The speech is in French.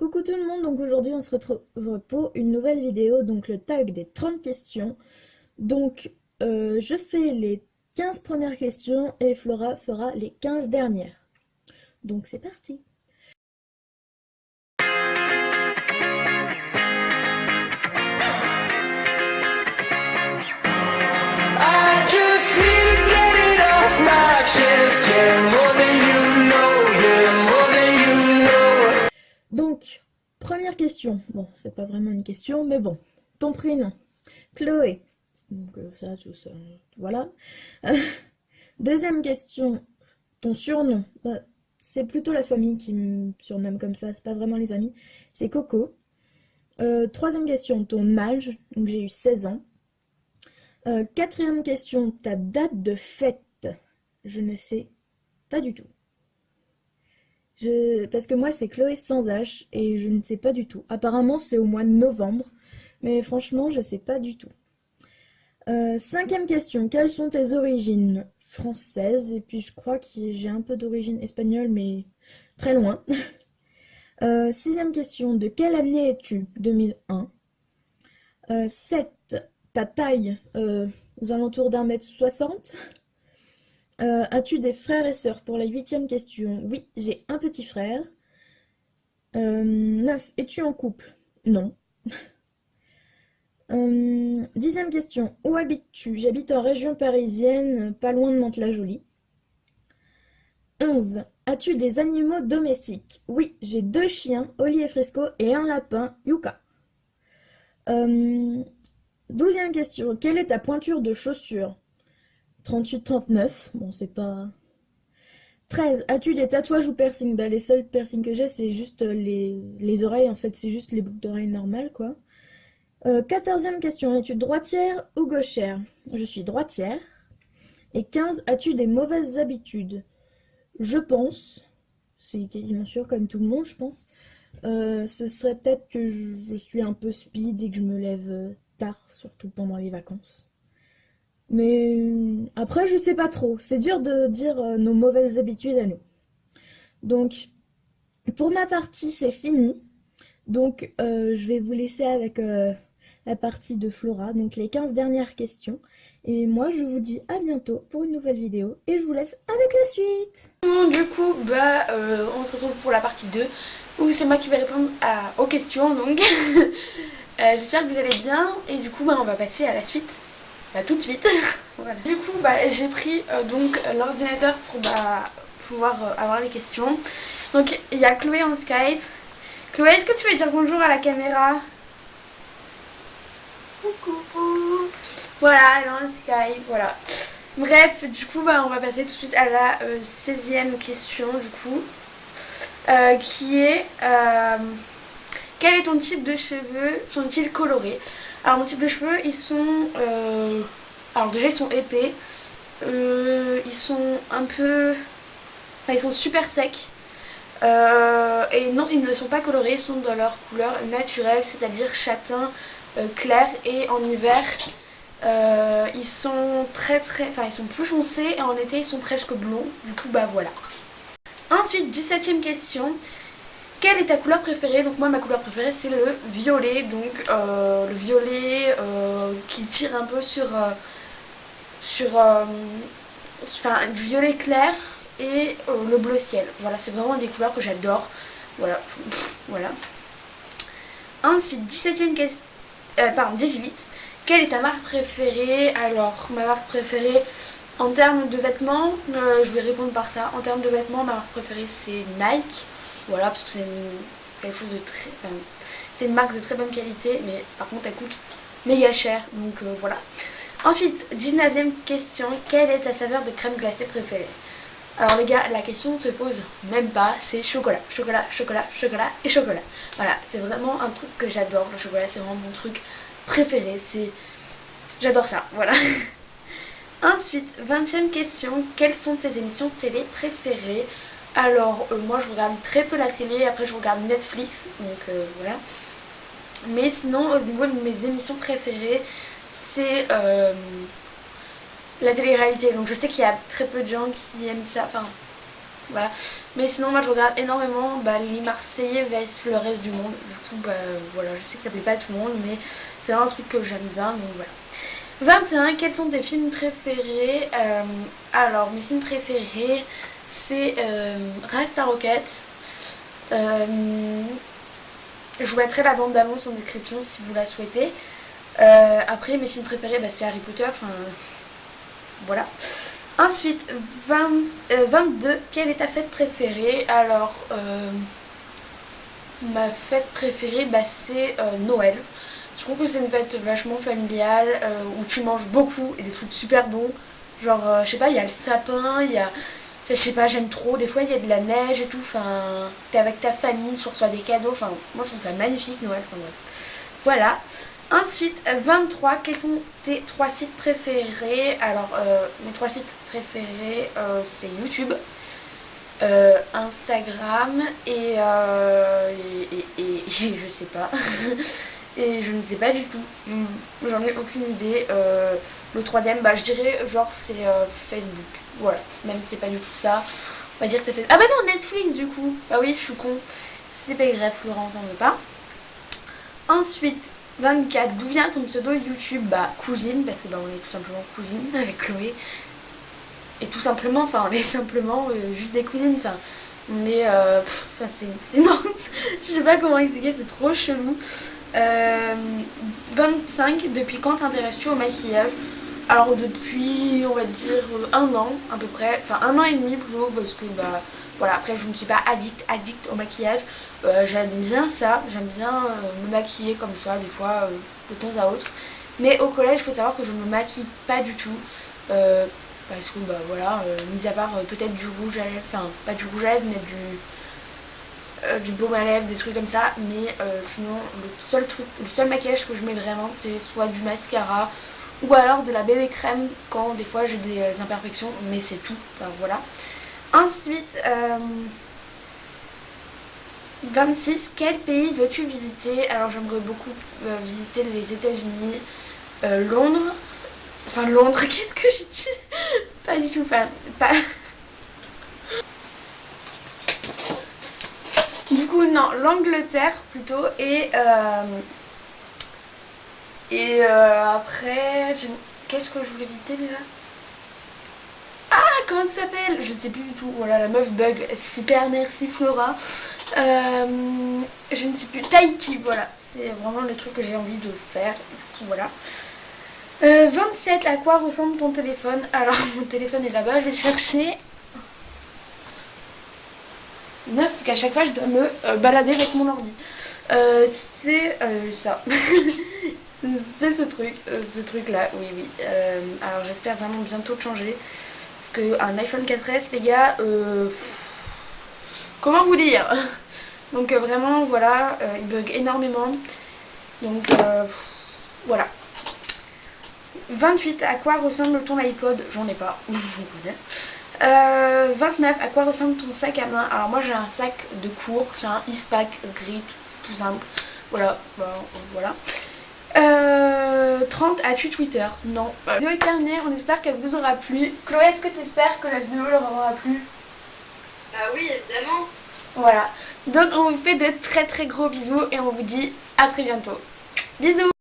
Coucou tout le monde, donc aujourd'hui on se retrouve pour une nouvelle vidéo, donc le tag des 30 questions. Donc je fais les 15 premières questions et Flora fera les 15 dernières. Donc c'est parti. I just need to get it off my chest. Yeah, more than you know. Yeah, more than you know. Donc, première question. Bon, c'est pas vraiment une question, mais bon. Ton prénom. Chloé. Donc ça, tout ça, voilà. Deuxième question. Ton surnom. Bah, c'est plutôt la famille qui me surnomme comme ça, c'est pas vraiment les amis. C'est Coco. Troisième question. Ton âge. Donc j'ai eu 16 ans. Quatrième question. Ta date de fête. Je ne sais pas du tout. Parce que moi c'est Chloé sans H et je ne sais pas du tout. Apparemment c'est au mois de novembre, mais franchement je sais pas du tout. Cinquième question, quelles sont tes origines françaises? Et puis je crois que j'ai un peu d'origine espagnole, mais très loin. Sixième question, de quelle année es-tu? 2001. 7, ta taille, aux alentours d'1,60 m. As-tu des frères et sœurs? Pour la 8e question, oui, j'ai un petit frère. 9, es-tu en couple? Non. 10e question, où habites-tu? J'habite en région parisienne, pas loin de Mantes-la-Jolie. 11, as-tu des animaux domestiques? Oui, j'ai 2 chiens, Oli et Fresco, et un lapin, Yuka. 12e question, quelle est ta pointure de chaussure? 38-39, bon c'est pas... 13, as-tu des tatouages ou piercings? Bah les seuls piercings que j'ai c'est juste les oreilles, en fait c'est juste les boucles d'oreilles normales quoi. 14e question, es-tu droitière ou gauchère? Je suis droitière. Et 15, as-tu des mauvaises habitudes? Je pense, c'est quasiment sûr comme tout le monde je pense, ce serait peut-être que je suis un peu speed et que je me lève tard, surtout pendant les vacances. Mais après, je sais pas trop. C'est dur de dire nos mauvaises habitudes à nous. Donc, pour ma partie, c'est fini. Donc, je vais vous laisser avec la partie de Flora, donc les 15 dernières questions. Et moi, je vous dis à bientôt pour une nouvelle vidéo. Et je vous laisse avec la suite. Du coup, on se retrouve pour la partie 2 où c'est moi qui vais répondre aux questions. Donc, j'espère que vous allez bien. Et du coup, on va passer à la suite. Tout de suite. Voilà. Du coup, j'ai pris donc l'ordinateur pour pouvoir avoir les questions. Donc, il y a Chloé en Skype. Chloé, est-ce que tu veux dire bonjour à la caméra? Coucou. Voilà, elle est en Skype, voilà. Bref, du coup, on va passer tout de suite à la 16e question, du coup, qui est quel est ton type de cheveux? Sont-ils colorés? Alors, mon type de cheveux, ils sont... alors, déjà, ils sont épais. Ils sont un peu... Enfin, ils sont super secs. Et non, ils ne sont pas colorés, ils sont dans leur couleur naturelle, c'est-à-dire châtain clair. Et en hiver, ils sont enfin ils sont plus foncés et en été ils sont presque blonds. Du coup voilà. Ensuite, 17e question. Quelle est ta couleur préférée? Donc moi ma couleur préférée c'est le violet. Donc le violet qui tire un peu enfin du violet clair et le bleu ciel. Voilà, c'est vraiment des couleurs que j'adore. Voilà. Voilà. Ensuite, 17e question. Pardon, 18. Quelle est ta marque préférée? Alors, ma marque préférée en termes de vêtements, je vais répondre par ça. En termes de vêtements, ma marque préférée c'est Nike. Voilà, parce que c'est quelque chose de très... Enfin, c'est une marque de très bonne qualité, mais par contre elle coûte méga cher. Donc voilà. Ensuite, 19e question. Quelle est ta saveur de crème glacée préférée? Alors les gars, la question ne se pose même pas, c'est chocolat, chocolat, chocolat, chocolat et chocolat. Voilà, c'est vraiment un truc que j'adore, le chocolat c'est vraiment mon truc préféré, j'adore ça, voilà. Ensuite, 20e question, quelles sont tes émissions télé préférées? Alors moi je regarde très peu la télé, après je regarde Netflix, donc voilà. Mais sinon au niveau de mes émissions préférées, c'est... la télé-réalité, donc je sais qu'il y a très peu de gens qui aiment ça, enfin Voilà. Mais sinon, moi je regarde énormément les Marseillais vs le reste du monde. Du coup, voilà, je sais que ça plaît pas à tout le monde, mais c'est vraiment un truc que j'aime bien, donc voilà. 21. Quels sont tes films préférés? Alors, mes films préférés, c'est Reste à Roquette. Je vous mettrai la bande d'annonce en description si vous la souhaitez. Après, mes films préférés, c'est Harry Potter. Enfin, voilà. Ensuite, 22. Quelle est ta fête préférée? Alors, ma fête préférée, c'est Noël. Je trouve que c'est une fête vachement familiale où tu manges beaucoup et des trucs super bons. Genre, je sais pas, il y a le sapin, il y a. Je sais pas, j'aime trop. Des fois, il y a de la neige et tout. Enfin, t'es avec ta famille, tu reçois des cadeaux. Enfin, moi, je trouve ça magnifique, Noël. Enfin, bref. Voilà. Ensuite, 23. Quels sont tes 3 sites préférés? Alors, mes 3 sites préférés, c'est YouTube, Instagram et je sais pas. Et je ne sais pas du tout. J'en ai aucune idée. Le troisième, je dirais genre c'est Facebook. Voilà, même si c'est pas du tout ça. On va dire que c'est Facebook. Ah bah non, Netflix du coup. Bah oui, je suis con. C'est pas grave, Florent, t'en veux pas. Ensuite, 24. D'où vient ton pseudo YouTube? Cousine, parce que on est tout simplement cousine avec Chloé. Et tout simplement, enfin on est simplement juste des cousines. Enfin, on est. C'est non. Je sais pas comment expliquer, c'est trop chelou. 25. Depuis quand t'intéresses-tu au maquillage? Alors depuis, on va dire, 1 an à peu près, enfin 1 an et demi plutôt, parce que voilà, après je ne suis pas addict au maquillage. J'aime bien ça, j'aime bien me maquiller comme ça des fois de temps à autre. Mais au collège, il faut savoir que je ne me maquille pas du tout. Parce que voilà, mis à part peut-être du rouge à lèvres, enfin pas du rouge à lèvres mais du baume à lèvres, des trucs comme ça. Mais sinon le seul maquillage que je mets vraiment, c'est soit du mascara ou alors de la bébé crème quand des fois j'ai des imperfections, mais c'est tout. Enfin, voilà. Ensuite, 26. Quel pays veux-tu visiter? Alors j'aimerais beaucoup visiter les États-Unis, Londres. Enfin Londres, qu'est-ce que je dis? Pas du tout, enfin pas. Du coup non, l'Angleterre plutôt et après, qu'est-ce que je voulais visiter déjà? Ah, comment ça s'appelle? Je ne sais plus du tout. Voilà, la meuf bug. Super, merci Flora. Je ne sais plus. Tahiti, voilà. C'est vraiment le truc que j'ai envie de faire. Du coup, voilà. 27. À quoi ressemble ton téléphone? Alors, mon téléphone est là-bas. Je vais le chercher. 9, parce qu'à chaque fois, je dois me balader avec mon ordi. C'est ça. C'est ce truc là, oui. Alors j'espère vraiment bientôt de changer. Parce qu'un iPhone 4S, les gars, comment vous dire? Donc vraiment, voilà, il bug énormément. Donc voilà. 28. À quoi ressemble ton iPod? J'en ai pas. 29. À quoi ressemble ton sac à main? Alors moi j'ai un sac de cours, c'est un Eastpak gris, tout simple. Voilà, voilà. 30. As-tu Twitter? Non. La vidéo est terminée, on espère qu'elle vous aura plu. Chloé, est-ce que tu espères que la vidéo leur aura plu? Ah oui, évidemment. Voilà. Donc on vous fait de très très gros bisous et on vous dit à très bientôt. Bisous.